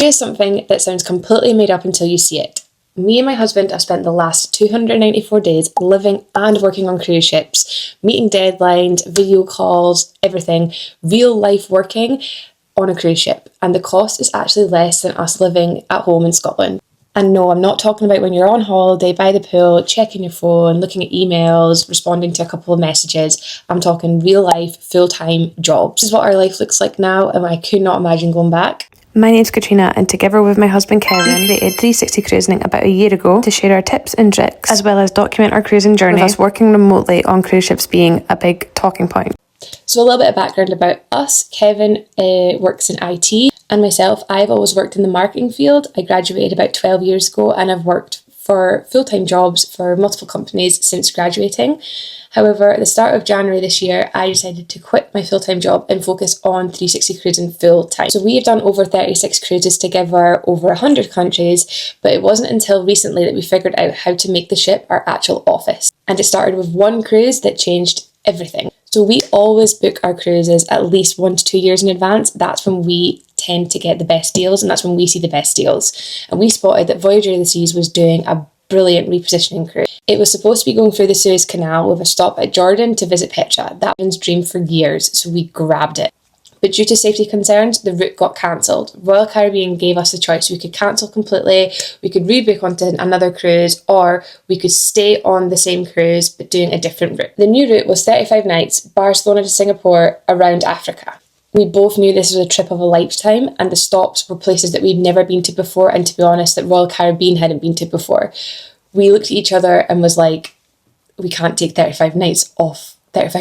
Here's something that sounds completely made up until you see it. Me and my husband have spent the last 294 days living and working on cruise ships, meeting deadlines, video calls, everything, real life working on a cruise ship. And the cost is actually less than us living at home in Scotland. And no, I'm not talking about when you're on holiday by the pool, checking your phone, looking at emails, responding to a couple of messages. I'm talking real life, full-time jobs. This is what our life looks like now, and I could not imagine going back. My name's Katrina, and together with my husband Kevin, we created 360 Cruising about a year ago to share our tips and tricks, as well as document our cruising journey, with us working remotely on cruise ships being a big talking point. So a little bit of background about us. Kevin works in IT, and myself, I've always worked in the marketing field. I graduated about 12 years ago, and I've worked for full-time jobs for multiple companies since graduating. However, at the start of January this year, I decided to quit my full-time job and focus on 360 Cruising full-time. So we have done over 36 cruises together, over 100 countries, but it wasn't until recently that we figured out how to make the ship our actual office. And it started with one cruise that changed everything. So we always book our cruises at least 1 to 2 years in advance. That's when we tend to get the best deals, and that's when we see the best deals. And we spotted that Voyager of the Seas was doing a brilliant repositioning cruise. It was supposed to be going through the Suez Canal with a stop at Jordan to visit Petra. That was dream for years, so we grabbed it. But due to safety concerns, the route got cancelled. Royal Caribbean gave us the choice. We could cancel completely, we could rebook onto another cruise, or we could stay on the same cruise but doing a different route. The new route was 35 nights, Barcelona to Singapore, around Africa. We both knew this was a trip of a lifetime, and the stops were places that we'd never been to before, and to be honest, that Royal Caribbean hadn't been to before. We looked at each other and was like, we can't take 35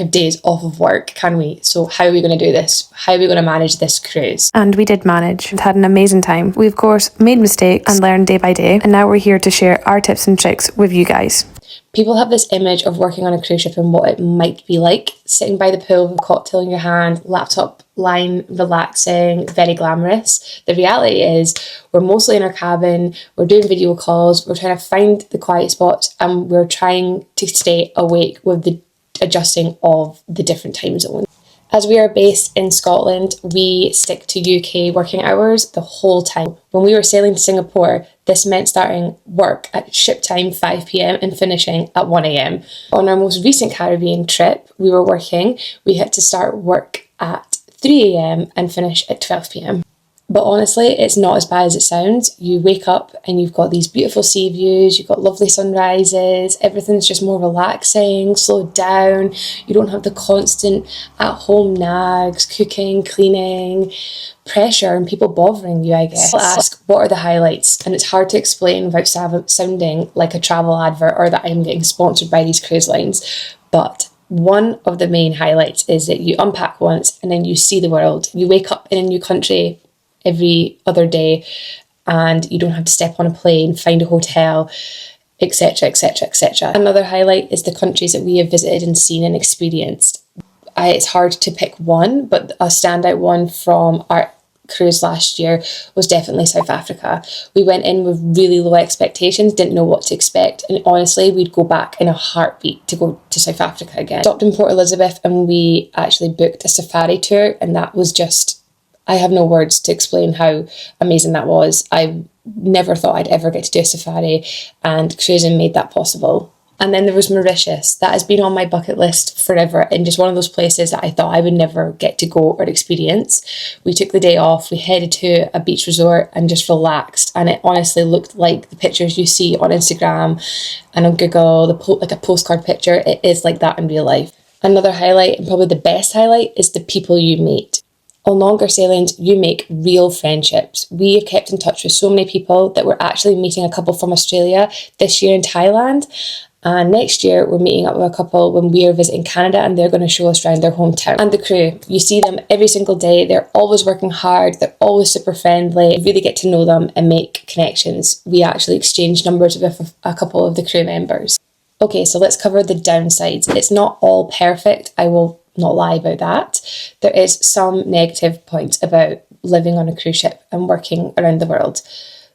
days off of work, can we? So how are we going to do this? How are we going to manage this cruise? And we did manage and had an amazing time. We of course made mistakes and learned day by day, and now we're here to share our tips and tricks with you guys. People have this image of working on a cruise ship and what it might be like, sitting by the pool with a cocktail in your hand, laptop lying, relaxing, very glamorous. The reality is we're mostly in our cabin, we're doing video calls, we're trying to find the quiet spots, and we're trying to stay awake with the adjusting of the different time zones. As we are based in Scotland, we stick to UK working hours the whole time. When we were sailing to Singapore, this meant starting work at ship time 5 p.m. and finishing at 1 a.m. On our most recent Caribbean trip, we had to start work at 3 a.m. and finish at 12 p.m. But honestly, it's not as bad as it sounds. You wake up and you've got these beautiful sea views, you've got lovely sunrises, everything's just more relaxing, slowed down. You don't have the constant at-home nags, cooking, cleaning, pressure and people bothering you, I guess. I'll ask, what are the highlights? And it's hard to explain without sounding like a travel advert or that I'm getting sponsored by these cruise lines. But one of the main highlights is that you unpack once and then you see the world. You wake up in a new country every other day and you don't have to step on a plane, find a hotel, etc, etc, etc. Another highlight is the countries that we have visited and seen and experienced. It's hard to pick one, but a standout one from our cruise last year was definitely South Africa. We went in with really low expectations, didn't know what to expect, and honestly we'd go back in a heartbeat to go to South Africa again. Stopped in Port Elizabeth and we actually booked a safari tour, and that was just, I have no words to explain how amazing that was. I never thought I'd ever get to do a safari, and cruising made that possible. And then there was Mauritius. That has been on my bucket list forever, and just one of those places that I thought I would never get to go or experience. We took the day off, we headed to a beach resort and just relaxed, and it honestly looked like the pictures you see on Instagram and on Google, like a postcard picture. It is like that in real life. Another highlight, and probably the best highlight, is the people you meet. On longer sailings, you make real friendships. We have kept in touch with so many people that we're actually meeting a couple from Australia this year in Thailand. And next year, we're meeting up with a couple when we are visiting Canada, and they're going to show us around their hometown. And the crew, you see them every single day. They're always working hard. They're always super friendly. You really get to know them and make connections. We actually exchanged numbers with a couple of the crew members. Okay, so let's cover the downsides. It's not all perfect. I will not lie about that. There is some negative points about living on a cruise ship and working around the world.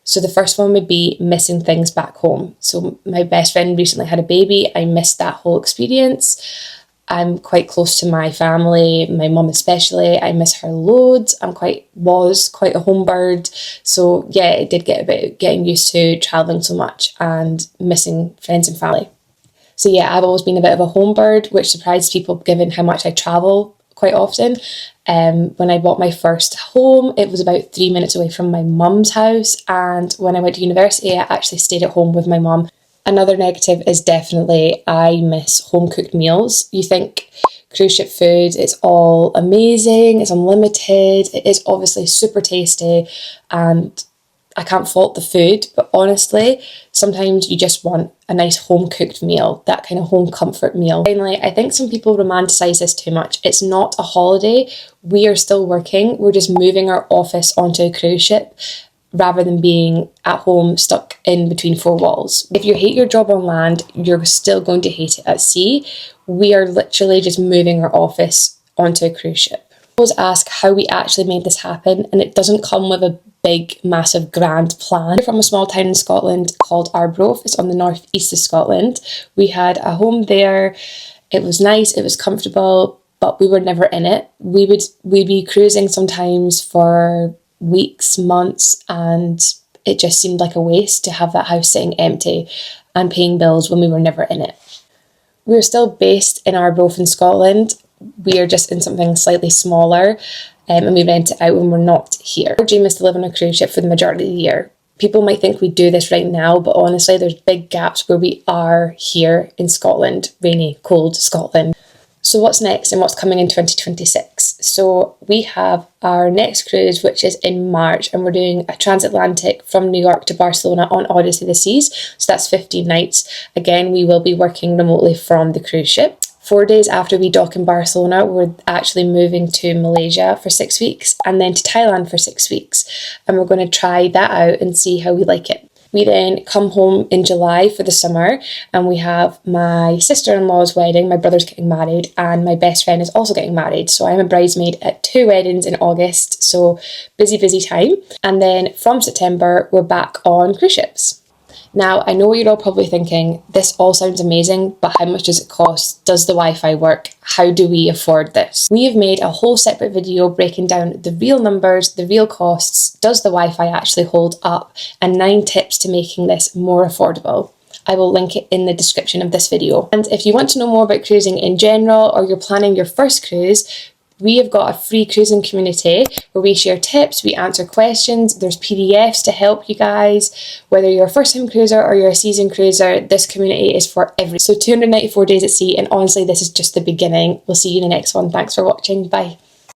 So the first one would be missing things back home. So my best friend recently had a baby. I missed that whole experience. I'm quite close to my family, my mum especially. I miss her loads. Was quite a home bird. So yeah, it did get a bit getting used to travelling so much and missing friends and family. So yeah, I've always been a bit of a home bird, which surprised people given how much I travel quite often. When I bought my first home, it was about 3 minutes away from my mum's house. And when I went to university, I actually stayed at home with my mum. Another negative is definitely I miss home cooked meals. You think cruise ship food, it's all amazing, it's unlimited, it is obviously super tasty, and I can't fault the food, but honestly, sometimes you just want a nice home cooked meal, that kind of home comfort meal. Finally, I think some people romanticize this too much. It's not a holiday. We are still working. We're just moving our office onto a cruise ship rather than being at home stuck in between four walls. If you hate your job on land, you're still going to hate it at sea. We are literally just moving our office onto a cruise ship. I always ask how we actually made this happen, and it doesn't come with a big, massive, grand plan. We're from a small town in Scotland called Arbroath. It's on the northeast of Scotland. We had a home there. It was nice, it was comfortable, but we were never in it. We'd be cruising sometimes for weeks, months, and it just seemed like a waste to have that house sitting empty and paying bills when we were never in it. We're still based in Arbroath in Scotland. We are just in something slightly smaller, and we rent it out when we're not here. Our dream is to live on a cruise ship for the majority of the year. People might think we do this right now, but honestly, there's big gaps where we are here in Scotland, rainy, cold Scotland. So what's next and what's coming in 2026? So we have our next cruise, which is in March, and we're doing a transatlantic from New York to Barcelona on Odyssey of the Seas. So that's 15 nights. Again, we will be working remotely from the cruise ship. 4 days after we dock in Barcelona, we're actually moving to Malaysia for 6 weeks and then to Thailand for 6 weeks. And we're going to try that out and see how we like it. We then come home in July for the summer, and we have my sister-in-law's wedding, my brother's getting married, and my best friend is also getting married. So I'm a bridesmaid at 2 weddings in August, so busy, busy time. And then from September, we're back on cruise ships. Now, I know what you're all probably thinking, this all sounds amazing, but how much does it cost? Does the Wi-Fi work? How do we afford this? We have made a whole separate video breaking down the real numbers, the real costs, does the Wi-Fi actually hold up, and 9 tips to making this more affordable. I will link it in the description of this video. And if you want to know more about cruising in general, or you're planning your first cruise, we have got a free cruising community where we share tips, we answer questions, there's PDFs to help you guys. Whether you're a first-time cruiser or you're a seasoned cruiser, this community is for everyone. So 294 days at sea, and honestly, this is just the beginning. We'll see you in the next one. Thanks for watching. Bye.